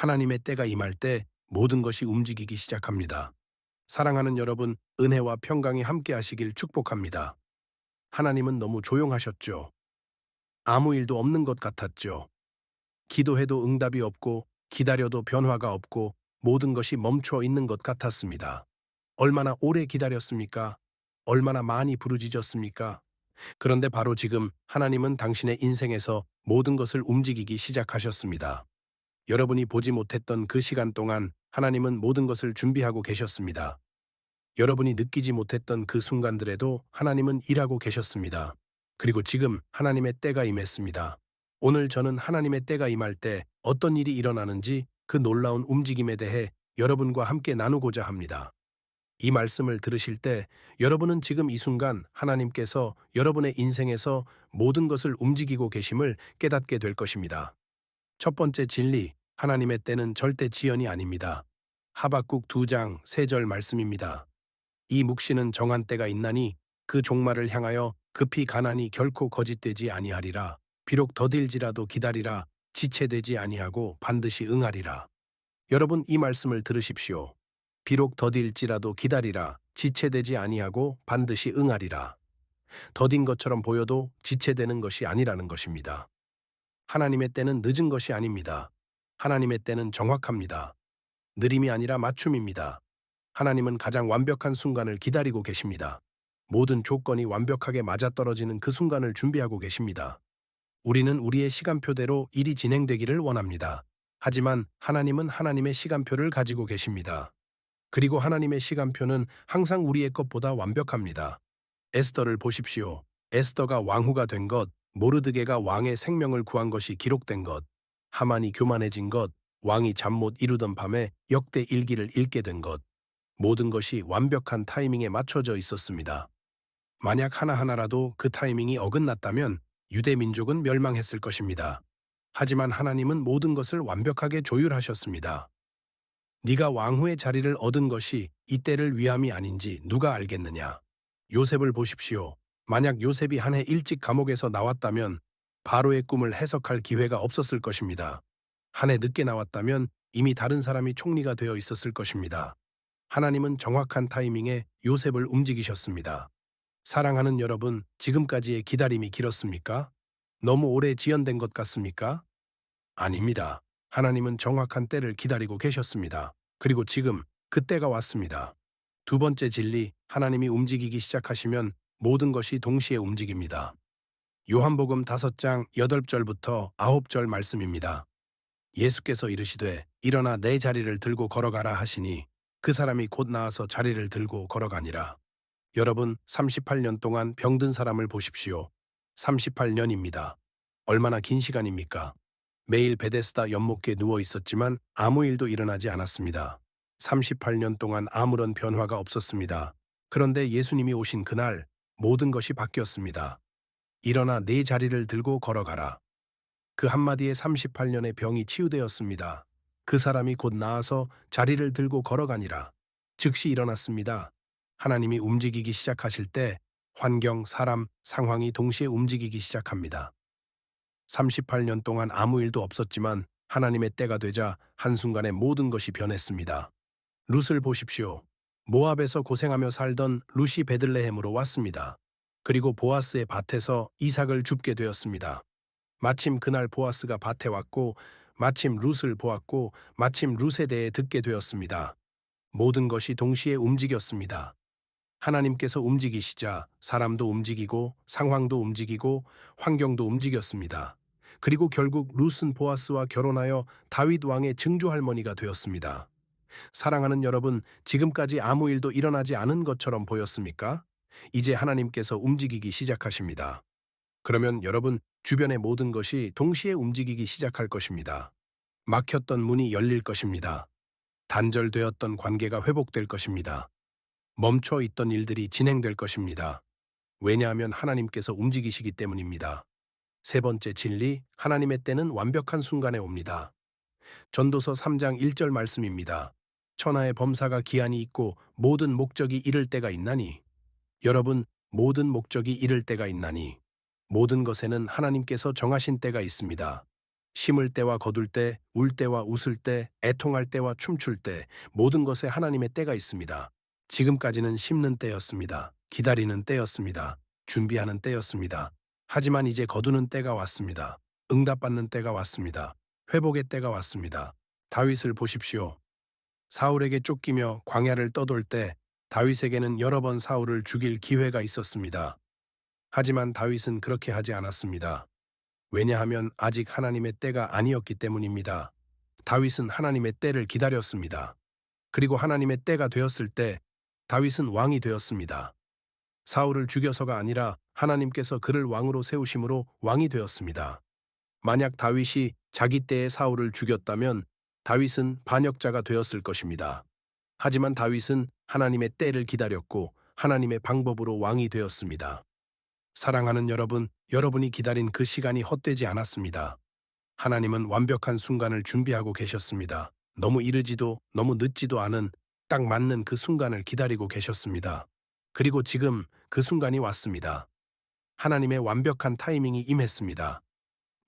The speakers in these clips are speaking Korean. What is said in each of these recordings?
하나님의 때가 임할 때 모든 것이 움직이기 시작합니다. 사랑하는 여러분, 은혜와 평강이 함께 하시길 축복합니다. 하나님은 너무 조용하셨죠. 아무 일도 없는 것 같았죠. 기도해도 응답이 없고 기다려도 변화가 없고 모든 것이 멈춰 있는 것 같았습니다. 얼마나 오래 기다렸습니까? 얼마나 많이 부르짖었습니까? 그런데 바로 지금 하나님은 당신의 인생에서 모든 것을 움직이기 시작하셨습니다. 여러분이 보지 못했던 그 시간 동안 하나님은 모든 것을 준비하고 계셨습니다. 여러분이 느끼지 못했던 그 순간들에도 하나님은 일하고 계셨습니다. 그리고 지금 하나님의 때가 임했습니다. 오늘 저는 하나님의 때가 임할 때 어떤 일이 일어나는지 그 놀라운 움직임에 대해 여러분과 함께 나누고자 합니다. 이 말씀을 들으실 때 여러분은 지금 이 순간 하나님께서 여러분의 인생에서 모든 것을 움직이고 계심을 깨닫게 될 것입니다. 첫 번째 진리, 하나님의 때는 절대 지연이 아닙니다. 하박국 2장 3절 말씀입니다. 이 묵시는 정한 때가 있나니 그 종말을 향하여 급히 가나니 결코 거짓되지 아니하리라. 비록 더딜지라도 기다리라. 지체되지 아니하고 반드시 응하리라. 여러분 이 말씀을 들으십시오. 비록 더딜지라도 기다리라. 지체되지 아니하고 반드시 응하리라. 더딘 것처럼 보여도 지체되는 것이 아니라는 것입니다. 하나님의 때는 늦은 것이 아닙니다. 하나님의 때는 정확합니다. 느림이 아니라 맞춤입니다. 하나님은 가장 완벽한 순간을 기다리고 계십니다. 모든 조건이 완벽하게 맞아떨어지는 그 순간을 준비하고 계십니다. 우리는 우리의 시간표대로 일이 진행되기를 원합니다. 하지만 하나님은 하나님의 시간표를 가지고 계십니다. 그리고 하나님의 시간표는 항상 우리의 것보다 완벽합니다. 에스더를 보십시오. 에스더가 왕후가 된 것, 모르드게가 왕의 생명을 구한 것이 기록된 것, 하만이 교만해진 것, 왕이 잠 못 이루던 밤에 역대 일기를 읽게 된 것, 모든 것이 완벽한 타이밍에 맞춰져 있었습니다. 만약 하나하나라도 그 타이밍이 어긋났다면 유대 민족은 멸망했을 것입니다. 하지만 하나님은 모든 것을 완벽하게 조율하셨습니다. 네가 왕후의 자리를 얻은 것이 이 때를 위함이 아닌지 누가 알겠느냐. 요셉을 보십시오. 만약 요셉이 한 해 일찍 감옥에서 나왔다면 바로의 꿈을 해석할 기회가 없었을 것입니다. 한 해 늦게 나왔다면 이미 다른 사람이 총리가 되어 있었을 것입니다. 하나님은 정확한 타이밍에 요셉을 움직이셨습니다. 사랑하는 여러분, 지금까지의 기다림이 길었습니까? 너무 오래 지연된 것 같습니까? 아닙니다. 하나님은 정확한 때를 기다리고 계셨습니다. 그리고 지금 그 때가 왔습니다. 두 번째 진리, 하나님이 움직이기 시작하시면 모든 것이 동시에 움직입니다. 요한복음 5장 8절부터 9절 말씀입니다. 예수께서 이르시되 일어나 내 자리를 들고 걸어가라 하시니 그 사람이 곧 나와서 자리를 들고 걸어가니라. 여러분 38년 동안 병든 사람을 보십시오. 38년입니다. 얼마나 긴 시간입니까? 매일 베데스다 연못에 누워 있었지만 아무 일도 일어나지 않았습니다. 38년 동안 아무런 변화가 없었습니다. 그런데 예수님이 오신 그날 모든 것이 바뀌었습니다. 일어나 네 자리를 들고 걸어가라. 그 한마디에 38년의 병이 치유되었습니다. 그 사람이 곧 나아서 자리를 들고 걸어가니라. 즉시 일어났습니다. 하나님이 움직이기 시작하실 때 환경, 사람, 상황이 동시에 움직이기 시작합니다. 38년 동안 아무 일도 없었지만 하나님의 때가 되자 한순간에 모든 것이 변했습니다. 룻을 보십시오. 모압에서 고생하며 살던 룻이 베들레헴으로 왔습니다. 그리고 보아스의 밭에서 이삭을 줍게 되었습니다. 마침 그날 보아스가 밭에 왔고 마침 룻을 보았고 마침 룻에 대해 듣게 되었습니다. 모든 것이 동시에 움직였습니다. 하나님께서 움직이시자 사람도 움직이고 상황도 움직이고 환경도 움직였습니다. 그리고 결국 룻은 보아스와 결혼하여 다윗 왕의 증조할머니가 되었습니다. 사랑하는 여러분, 지금까지 아무 일도 일어나지 않은 것처럼 보였습니까? 이제 하나님께서 움직이기 시작하십니다. 그러면 여러분, 주변의 모든 것이 동시에 움직이기 시작할 것입니다. 막혔던 문이 열릴 것입니다. 단절되었던 관계가 회복될 것입니다. 멈춰 있던 일들이 진행될 것입니다. 왜냐하면 하나님께서 움직이시기 때문입니다. 세 번째 진리, 하나님의 때는 완벽한 순간에 옵니다. 전도서 3장 1절 말씀입니다. 천하의 범사가 기한이 있고 모든 목적이 이를 때가 있나니. 여러분, 모든 목적이 이를 때가 있나니. 모든 것에는 하나님께서 정하신 때가 있습니다. 심을 때와 거둘 때, 울 때와 웃을 때, 애통할 때와 춤출 때, 모든 것에 하나님의 때가 있습니다. 지금까지는 심는 때였습니다. 기다리는 때였습니다. 준비하는 때였습니다. 하지만 이제 거두는 때가 왔습니다. 응답받는 때가 왔습니다. 회복의 때가 왔습니다. 다윗을 보십시오. 사울에게 쫓기며 광야를 떠돌 때 다윗에게는 여러 번 사울을 죽일 기회가 있었습니다. 하지만 다윗은 그렇게 하지 않았습니다. 왜냐하면 아직 하나님의 때가 아니었기 때문입니다. 다윗은 하나님의 때를 기다렸습니다. 그리고 하나님의 때가 되었을 때 다윗은 왕이 되었습니다. 사울을 죽여서가 아니라 하나님께서 그를 왕으로 세우심으로 왕이 되었습니다. 만약 다윗이 자기 때에 사울을 죽였다면 다윗은 반역자가 되었을 것입니다. 하지만 다윗은 하나님의 때를 기다렸고 하나님의 방법으로 왕이 되었습니다. 사랑하는 여러분, 여러분이 기다린 그 시간이 헛되지 않았습니다. 하나님은 완벽한 순간을 준비하고 계셨습니다. 너무 이르지도 너무 늦지도 않은 딱 맞는 그 순간을 기다리고 계셨습니다. 그리고 지금 그 순간이 왔습니다. 하나님의 완벽한 타이밍이 임했습니다.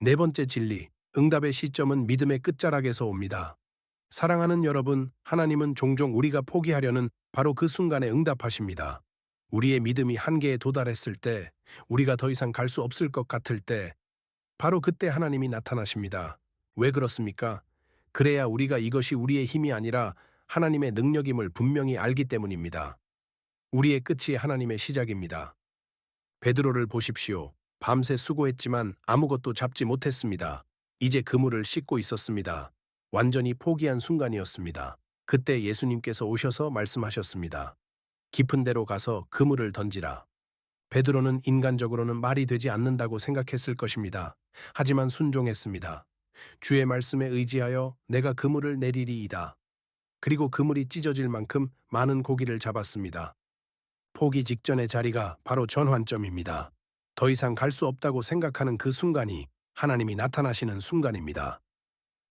네 번째 진리, 응답의 시점은 믿음의 끝자락에서 옵니다. 사랑하는 여러분, 하나님은 종종 우리가 포기하려는 바로 그 순간에 응답하십니다. 우리의 믿음이 한계에 도달했을 때, 우리가 더 이상 갈 수 없을 것 같을 때, 바로 그때 하나님이 나타나십니다. 왜 그렇습니까? 그래야 우리가 이것이 우리의 힘이 아니라 하나님의 능력임을 분명히 알기 때문입니다. 우리의 끝이 하나님의 시작입니다. 베드로를 보십시오. 밤새 수고했지만 아무것도 잡지 못했습니다. 이제 그물을 씻고 있었습니다. 완전히 포기한 순간이었습니다. 그때 예수님께서 오셔서 말씀하셨습니다. 깊은 데로 가서 그물을 던지라. 베드로는 인간적으로는 말이 되지 않는다고 생각했을 것입니다. 하지만 순종했습니다. 주의 말씀에 의지하여 내가 그물을 내리리이다. 그리고 그물이 찢어질 만큼 많은 고기를 잡았습니다. 포기 직전의 자리가 바로 전환점입니다. 더 이상 갈 수 없다고 생각하는 그 순간이 하나님이 나타나시는 순간입니다.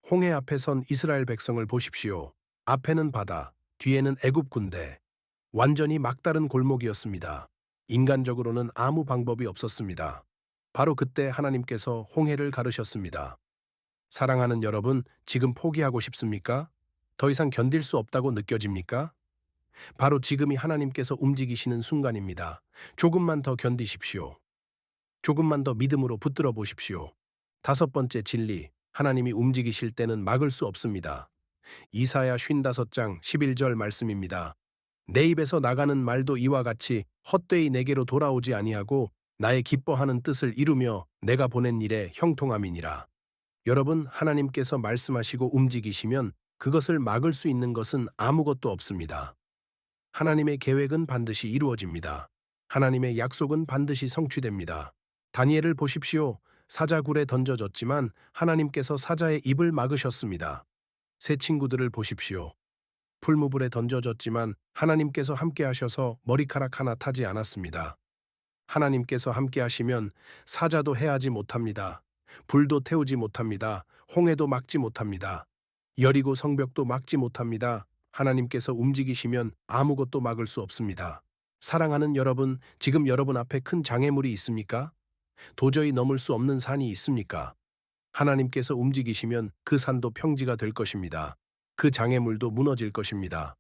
홍해 앞에 선 이스라엘 백성을 보십시오. 앞에는 바다, 뒤에는 애굽 군대. 완전히 막다른 골목이었습니다. 인간적으로는 아무 방법이 없었습니다. 바로 그때 하나님께서 홍해를 가르셨습니다. 사랑하는 여러분, 지금 포기하고 싶습니까? 더 이상 견딜 수 없다고 느껴집니까? 바로 지금이 하나님께서 움직이시는 순간입니다. 조금만 더 견디십시오. 조금만 더 믿음으로 붙들어 보십시오. 다섯 번째 진리, 하나님이 움직이실 때는 막을 수 없습니다. 이사야 55장 11절 말씀입니다. 내 입에서 나가는 말도 이와 같이 헛되이 내게로 돌아오지 아니하고 나의 기뻐하는 뜻을 이루며 내가 보낸 일에 형통함이니라. 여러분, 하나님께서 말씀하시고 움직이시면 그것을 막을 수 있는 것은 아무것도 없습니다. 하나님의 계획은 반드시 이루어집니다. 하나님의 약속은 반드시 성취됩니다. 다니엘을 보십시오. 사자굴에 던져졌지만 하나님께서 사자의 입을 막으셨습니다. 새 친구들을 보십시오. 풀무불에 던져졌지만 하나님께서 함께 하셔서 머리카락 하나 타지 않았습니다. 하나님께서 함께 하시면 사자도 해하지 못합니다. 불도 태우지 못합니다. 홍해도 막지 못합니다. 여리고 성벽도 막지 못합니다. 하나님께서 움직이시면 아무것도 막을 수 없습니다. 사랑하는 여러분, 지금 여러분 앞에 큰 장애물이 있습니까? 도저히 넘을 수 없는 산이 있습니까? 하나님께서 움직이시면 그 산도 평지가 될 것입니다. 그 장애물도 무너질 것입니다.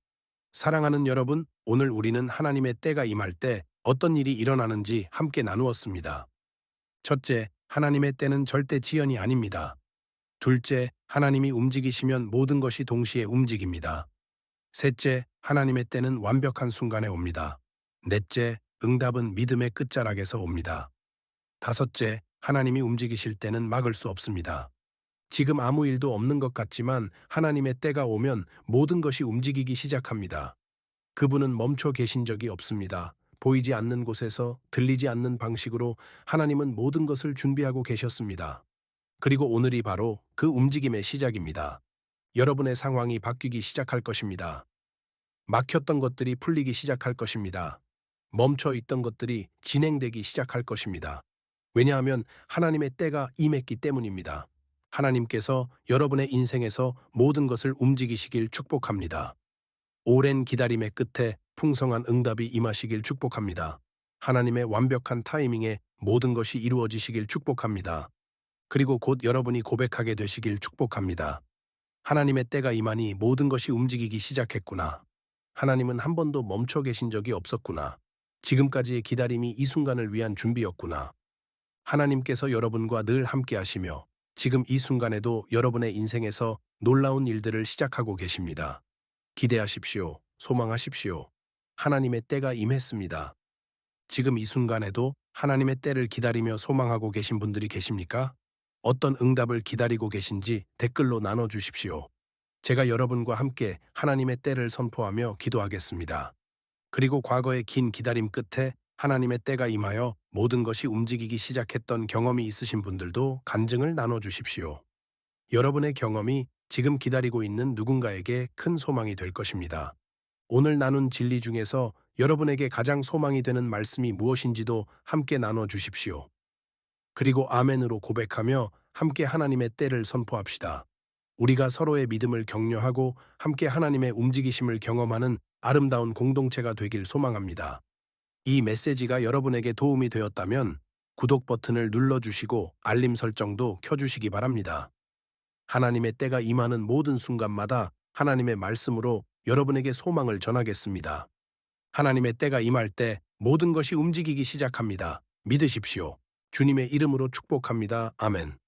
사랑하는 여러분, 오늘 우리는 하나님의 때가 임할 때 어떤 일이 일어나는지 함께 나누었습니다. 첫째, 하나님의 때는 절대 지연이 아닙니다. 둘째, 하나님이 움직이시면 모든 것이 동시에 움직입니다. 셋째, 하나님의 때는 완벽한 순간에 옵니다. 넷째, 응답은 믿음의 끝자락에서 옵니다. 다섯째, 하나님이 움직이실 때는 막을 수 없습니다. 지금 아무 일도 없는 것 같지만 하나님의 때가 오면 모든 것이 움직이기 시작합니다. 그분은 멈춰 계신 적이 없습니다. 보이지 않는 곳에서 들리지 않는 방식으로 하나님은 모든 것을 준비하고 계셨습니다. 그리고 오늘이 바로 그 움직임의 시작입니다. 여러분의 상황이 바뀌기 시작할 것입니다. 막혔던 것들이 풀리기 시작할 것입니다. 멈춰 있던 것들이 진행되기 시작할 것입니다. 왜냐하면 하나님의 때가 임했기 때문입니다. 하나님께서 여러분의 인생에서 모든 것을 움직이시길 축복합니다. 오랜 기다림의 끝에 풍성한 응답이 임하시길 축복합니다. 하나님의 완벽한 타이밍에 모든 것이 이루어지시길 축복합니다. 그리고 곧 여러분이 고백하게 되시길 축복합니다. 하나님의 때가 임하니 모든 것이 움직이기 시작했구나. 하나님은 한 번도 멈춰 계신 적이 없었구나. 지금까지의 기다림이 이 순간을 위한 준비였구나. 하나님께서 여러분과 늘 함께 하시며 지금 이 순간에도 여러분의 인생에서 놀라운 일들을 시작하고 계십니다. 기대하십시오. 소망하십시오. 하나님의 때가 임했습니다. 지금 이 순간에도 하나님의 때를 기다리며 소망하고 계신 분들이 계십니까? 어떤 응답을 기다리고 계신지 댓글로 나눠주십시오. 제가 여러분과 함께 하나님의 때를 선포하며 기도하겠습니다. 그리고 과거의 긴 기다림 끝에 하나님의 때가 임하여 모든 것이 움직이기 시작했던 경험이 있으신 분들도 간증을 나눠주십시오. 여러분의 경험이 지금 기다리고 있는 누군가에게 큰 소망이 될 것입니다. 오늘 나눈 진리 중에서 여러분에게 가장 소망이 되는 말씀이 무엇인지도 함께 나눠주십시오. 그리고 아멘으로 고백하며 함께 하나님의 때를 선포합시다. 우리가 서로의 믿음을 격려하고 함께 하나님의 움직이심을 경험하는 아름다운 공동체가 되길 소망합니다. 이 메시지가 여러분에게 도움이 되었다면 구독 버튼을 눌러주시고 알림 설정도 켜주시기 바랍니다. 하나님의 때가 임하는 모든 순간마다 하나님의 말씀으로 여러분에게 소망을 전하겠습니다. 하나님의 때가 임할 때 모든 것이 움직이기 시작합니다. 믿으십시오. 주님의 이름으로 축복합니다. 아멘.